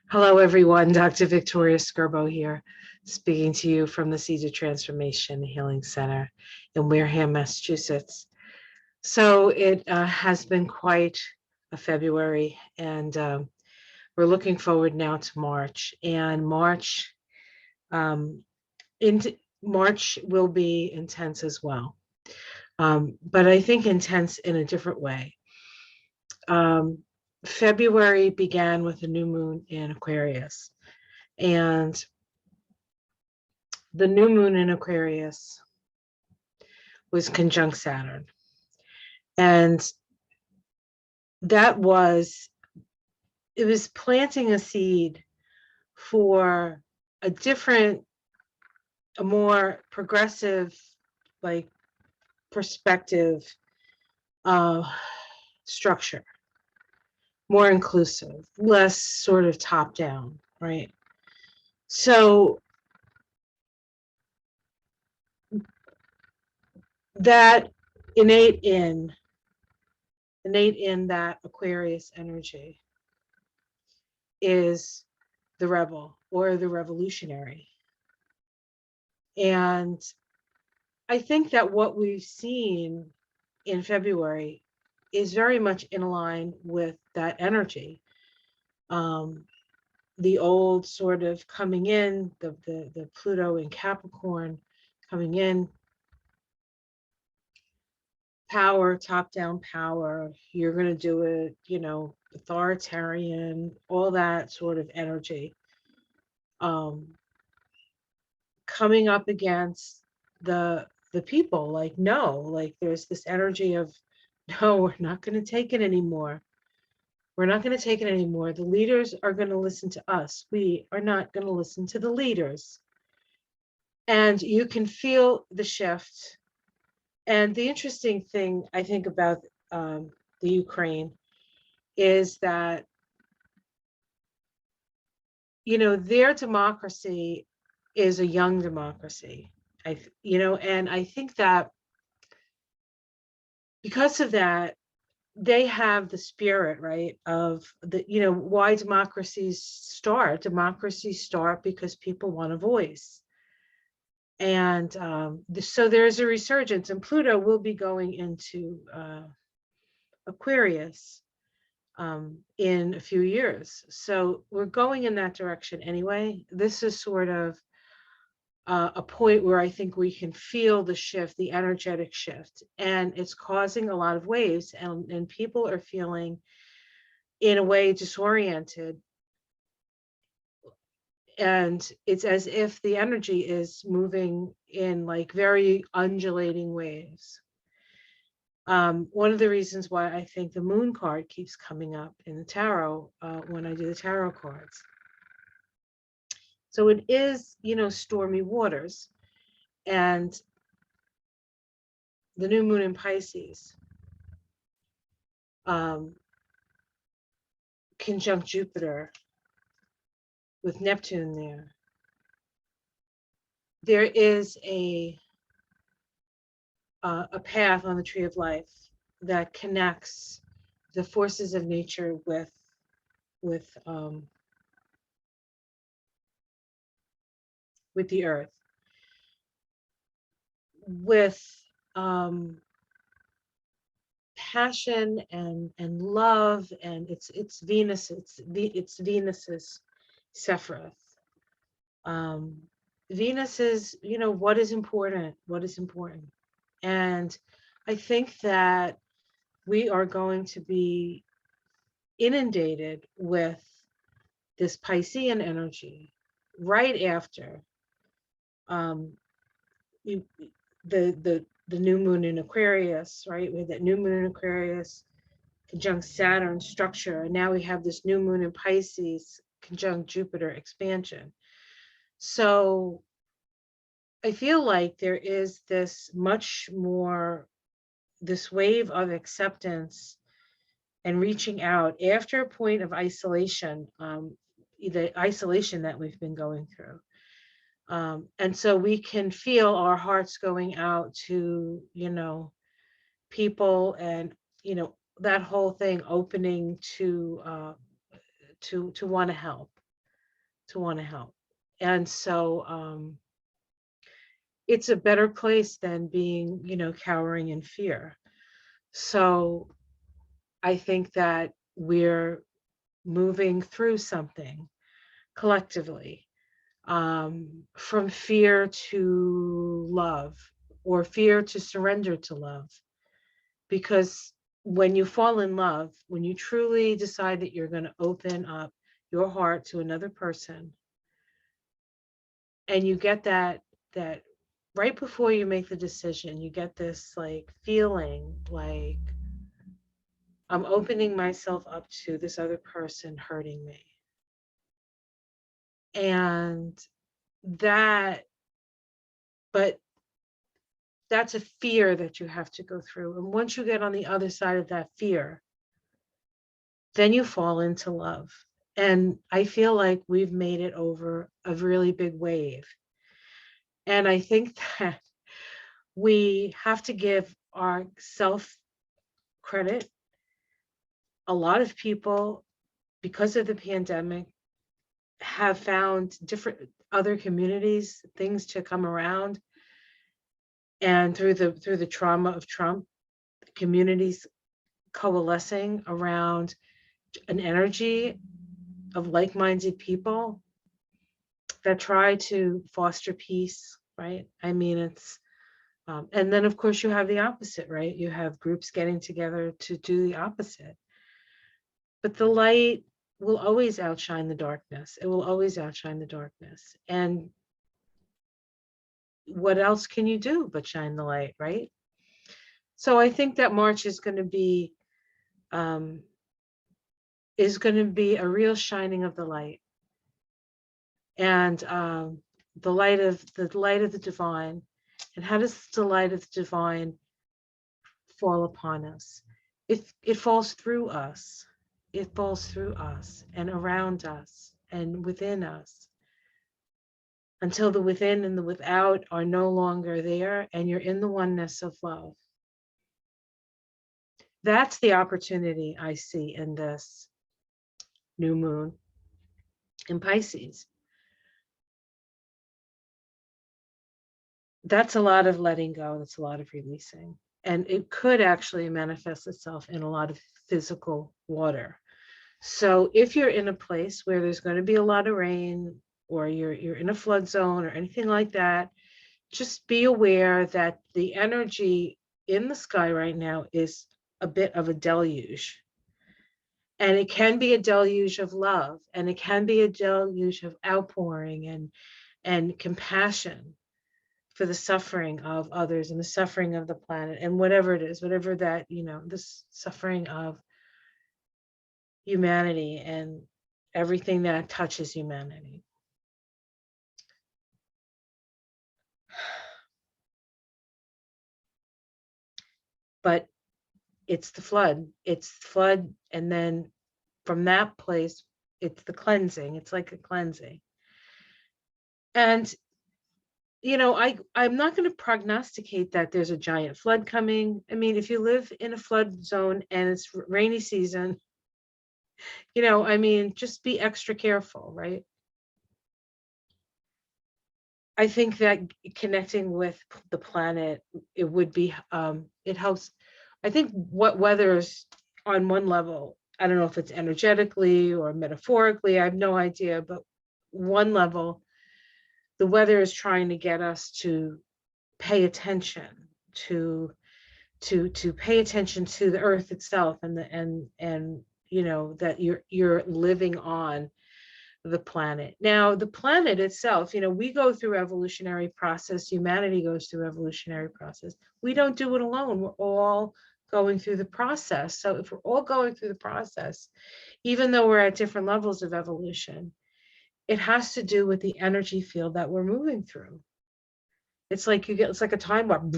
Hello, everyone. Dr. Victoria Skirbo here, speaking to you from the Seeds of Transformation Healing Center in Wareham, Massachusetts. So it has been quite a February, and we're looking forward now to March. And um, March will be intense as well, but I think intense in a different way. Um, February began with a new moon in Aquarius. And the new moon in Aquarius was conjunct Saturn. And that was, it was planting a seed for a different, a more progressive, like perspective uh, structure, more inclusive, less sort of top down, right? So that innate in that Aquarius energy is the rebel or the revolutionary. And I think that what we've seen in February is very much in line with that energy. Um, the old sort of coming in, the Pluto in Capricorn coming in, power, top down power, you're going to do it, authoritarian, all that sort of energy. Coming up against the people, like, no, like there's this energy of, no, we're not going to take it anymore. We're not going to take it anymore. The leaders are going to listen to us. We are not going to listen to the leaders. And you can feel the shift. And the interesting thing I think about the Ukraine is that, their democracy is a young democracy. And I think that because of that, they have the spirit, right, of why democracies start. Democracies start because people want a voice. And so there's a resurgence, and Pluto will be going into Aquarius in a few years. So we're going in that direction anyway. This is sort of a point where I think we can feel the shift, the energetic shift, and it's causing a lot of waves, and people are feeling, in a way, disoriented. And it's as if the energy is moving in like very undulating waves. One of the reasons why I think the moon card keeps coming up in the tarot when I do the tarot cards. So it is, stormy waters. And the new moon in Pisces, conjunct Jupiter with Neptune there. There is a path on the tree of life that connects the forces of nature with the earth, with passion and love, and it's Venus, it's Venus's Sephiroth. Venus is, what is important, and I think that we are going to be inundated with this Piscean energy right after the new moon in Aquarius, right? We had that new moon in Aquarius conjunct Saturn structure, and now we have this new moon in Pisces conjunct Jupiter expansion. So I feel like there is this much more, this wave of acceptance and reaching out after a point of isolation, the isolation that we've been going through. And so we can feel our hearts going out to, people, and, that whole thing opening to want to help. to want to help. And so it's a better place than being, cowering in fear. So I think that we're moving through something collectively, from fear to love, or fear to surrender to love. Because when you fall in love, when you truly decide that you're going to open up your heart to another person, and you get that right before you make the decision, you get this like feeling like, I'm opening myself up to this other person hurting me. And that, but that's a fear that you have to go through. And once you get on the other side of that fear, then you fall into love. And I feel like we've made it over a really big wave. And I think that we have to give ourself credit. A lot of people, because of the pandemic, have found different other communities, things to come around. And through the trauma of Trump, communities coalescing around an energy of like-minded people that try to foster peace, right? I mean, it's and then of course you have the opposite, right? You have groups getting together to do the opposite. But the light will always outshine the darkness. It will always outshine the darkness. And what else can you do but shine the light, right? So I think that March is going to be a real shining of the light, and the light of the divine. And how does the light of the divine fall upon us? It falls through us. It falls through us and around us and within us, until the within and the without are no longer there, and you're in the oneness of love. That's the opportunity I see in this new moon in Pisces. That's a lot of letting go. That's a lot of releasing. And it could actually manifest itself in a lot of physical water. So if you're in a place where there's going to be a lot of rain, or you're in a flood zone or anything like that, just be aware that the energy in the sky right now is a bit of a deluge. And it can be a deluge of love, and it can be a deluge of outpouring and compassion for the suffering of others and the suffering of the planet, and whatever it is, whatever that, this suffering of humanity and everything that touches humanity. But it's the flood. And then from that place, it's the cleansing. It's like a cleansing. And, I'm not going to prognosticate that there's a giant flood coming. I mean, if you live in a flood zone and it's rainy season, just be extra careful, right? I think that connecting with the planet, it would be, it helps. I think what weather's on one level, I don't know if it's energetically or metaphorically, I have no idea, but one level, the weather is trying to get us to pay attention to pay attention to the earth itself, and that you're living on the planet. Now, the planet itself, we go through evolutionary process, humanity goes through evolutionary process. We don't do it alone. We're all going through the process. So if we're all going through the process, even though we're at different levels of evolution, it has to do with the energy field that we're moving through. It's like a time warp.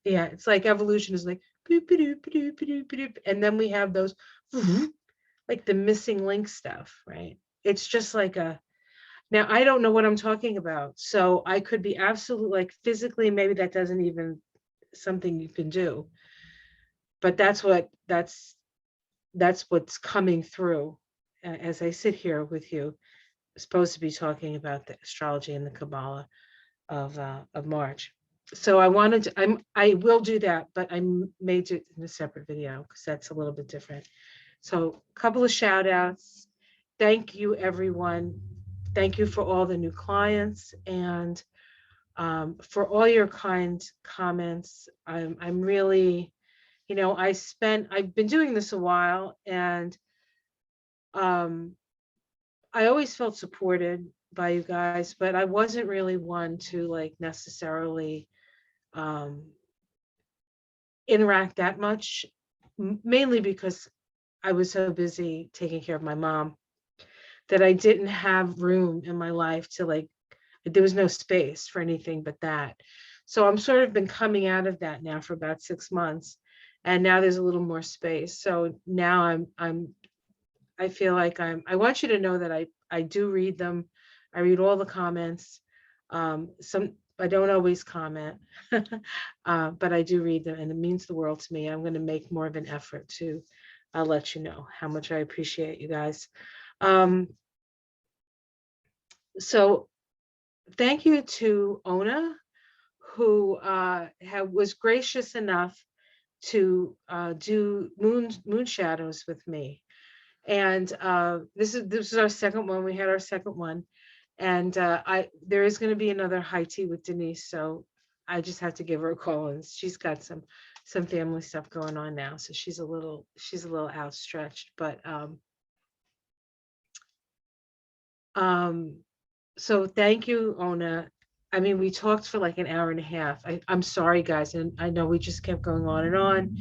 Yeah, it's like evolution is like, and then we have those, like the missing link stuff, right? It's just like now I don't know what I'm talking about. So I could be absolutely, like, physically, maybe that doesn't even something you can do. But that's what's coming through as I sit here with you. supposed to be talking about the astrology and the Kabbalah of March. So I wanted to, I will do that, but I may do it in a separate video because that's a little bit different. So a couple of shout outs. Thank you, everyone. Thank you for all the new clients and for all your kind comments. I'm really, I've been doing this a while, and I always felt supported by you guys, but I wasn't really one to like necessarily um, interact that much, mainly because I was so busy taking care of my mom that I didn't have room in my life to like, there was no space for anything but that. So I'm sort of been coming out of that now for about 6 months, and now there's a little more space. So now I feel like I want you to know that I do read them. I read all the comments. Some I don't always comment, but I do read them, and it means the world to me. I'm going to make more of an effort to let you know how much I appreciate you guys. So thank you to Ona, who was gracious enough to do moon shadows with me. And this is our second one. We had our second one, and there is going to be another high tea with Denise. So I just have to give her a call, and she's got some family stuff going on now, so she's a little outstretched. But so thank you, Ona. I mean, we talked for like an hour and a half. I'm sorry, guys, and I know we just kept going on and on.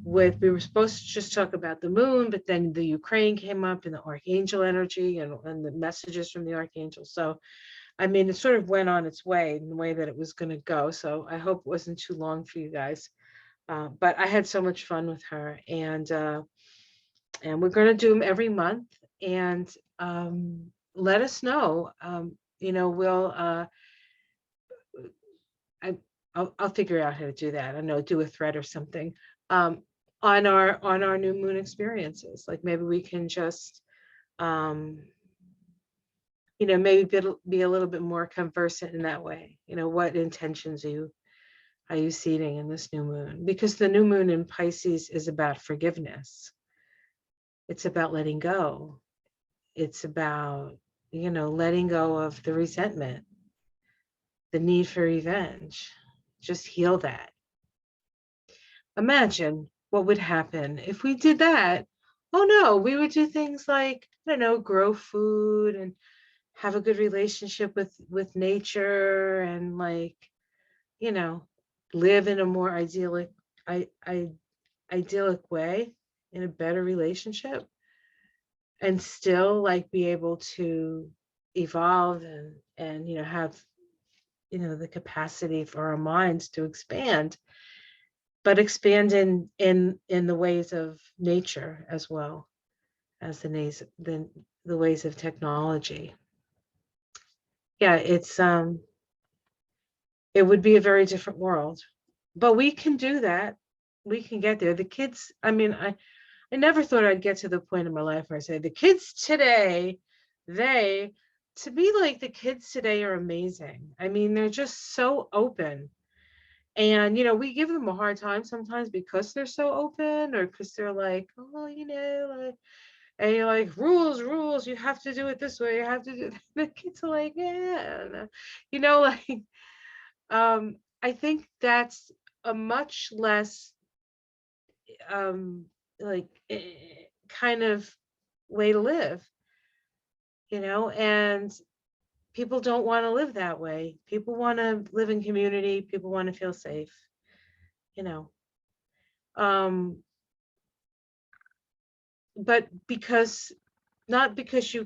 We were supposed to just talk about the moon, but then the Ukraine came up and the archangel energy and the messages from the archangel. So, I mean, it sort of went on its way in the way that it was going to go. So I hope it wasn't too long for you guys. But I had so much fun with her, and we're going to do them every month. And let us know. We'll. I'll figure out how to do that. I know, do a thread or something on our new moon experiences. Like maybe we can just maybe be a little bit more conversant in that way. What intentions are you seeding in this new moon? Because the new moon in Pisces is about forgiveness. It's about letting go. It's about letting go of the resentment, the need for revenge. Just heal that. Imagine what would happen if we did that. Oh no, we would do things like, I don't know, grow food and have a good relationship with nature, and like, live in a more idyllic way, in a better relationship, and still like be able to evolve and have the capacity for our minds to expand, but expand in the ways of nature as well as the ways of technology. Yeah, it would be a very different world, but we can do that. We can get there. The kids, I mean, I never thought I'd get to the point in my life where I say the kids today, to me, like the kids today are amazing. I mean, they're just so open. And, we give them a hard time sometimes because they're so open, or because they're like, oh, like, and you're like, rules, you have to do it this way, you have to do it. The kids are like, yeah, like, I think that's a much less, like, kind of way to live, and people don't want to live that way. People want to live in community. People want to feel safe, but not because you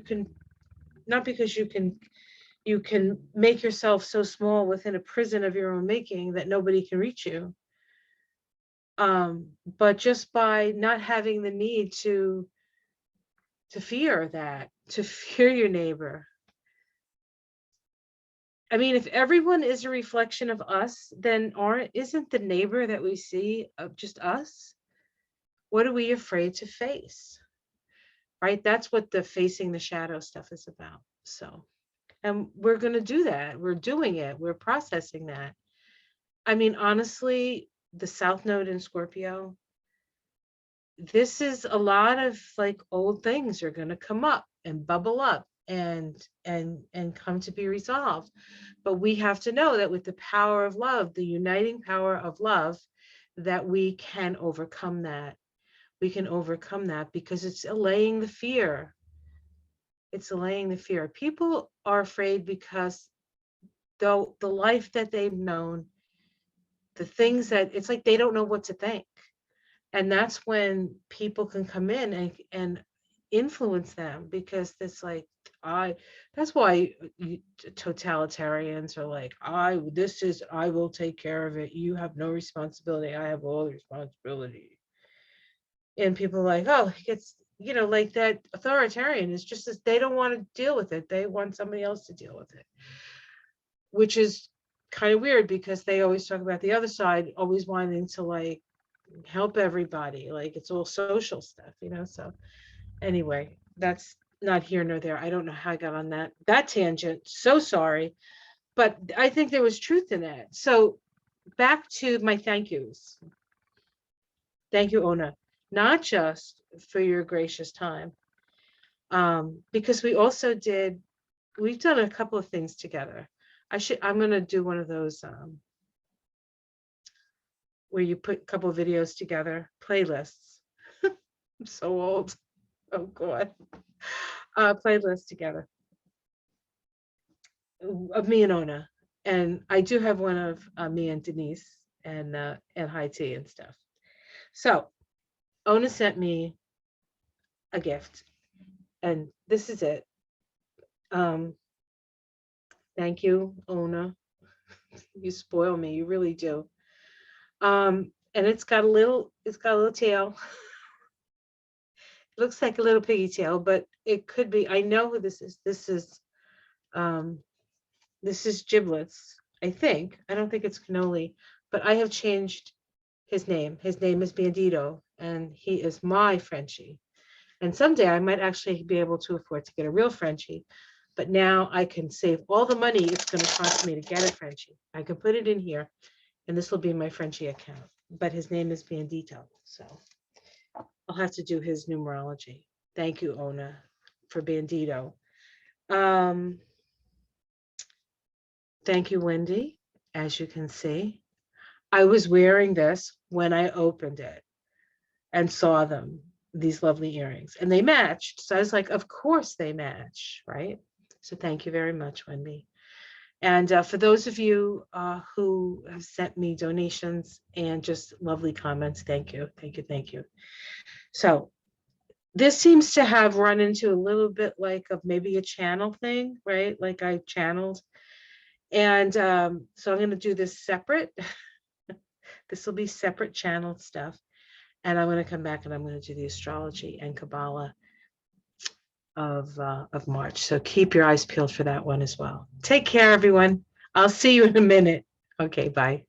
can make yourself so small within a prison of your own making that nobody can reach you, but just by not having the need to fear your neighbor. I mean, if everyone is a reflection of us, then isn't the neighbor that we see of just us? What are we afraid to face? Right? That's what the facing the shadow stuff is about. So, and we're going to do that. We're doing it. We're processing that. I mean, honestly, the South Node in Scorpio, this is a lot of like old things are going to come up and bubble up and come to be resolved. But we have to know that with the power of love, the uniting power of love, that we can overcome that. We can overcome that because it's allaying the fear. It's allaying the fear. People are afraid because though the life that they've known, the things that it's like they don't know what to think. And that's when people can come in and influence them, because it's like that's why totalitarians are like, I will take care of it, you have no responsibility, I have all the responsibility. And people are like, oh, it's, you know, like that authoritarian is just as they don't want to deal with it, they want somebody else to deal with it, which is kind of weird because they always talk about the other side always wanting to like help everybody, like it's all social stuff, you know. So anyway, that's not here nor there. I don't know how I got on that tangent, so sorry, but I think there was truth in that. So back to my thank yous. Thank you, Ona, not just for your gracious time, because we've done a couple of things together. I'm going to do one of those where you put a couple of videos together, playlists. I'm so old. Oh God. Playlists together of me and Ona. And I do have one of me and Denise and high tea and stuff. So Ona sent me a gift, and this is it. Thank you, Ona. You spoil me, you really do. And it's got a little tail. It looks like a little piggy tail, but it could be. I know who this is. This is Giblets, I think. I don't think it's Cannoli, but I have changed his name. His name is Bandito, and he is my Frenchie. And someday I might actually be able to afford to get a real Frenchie, but now I can save all the money it's going to cost me to get a Frenchie. I can put it in here, and this will be my Frenchie account. But his name is Bandito, so I'll have to do his numerology. Thank you, Ona, for Bandito. Thank you, Wendy. As you can see, I was wearing this when I opened it and saw them, these lovely earrings, and they matched. So I was like, of course they match, right? So thank you very much, Wendy. And for those of you who have sent me donations and just lovely comments, thank you, thank you, thank you. So this seems to have run into a little bit like of maybe a channel thing, right? Like I channeled. And so I'm going to do this separate. This will be separate channeled stuff. And I'm going to come back and I'm going to do the astrology and Kabbalah of March. So keep your eyes peeled for that one as well. Take care, everyone. I'll see you in a minute. Okay, bye.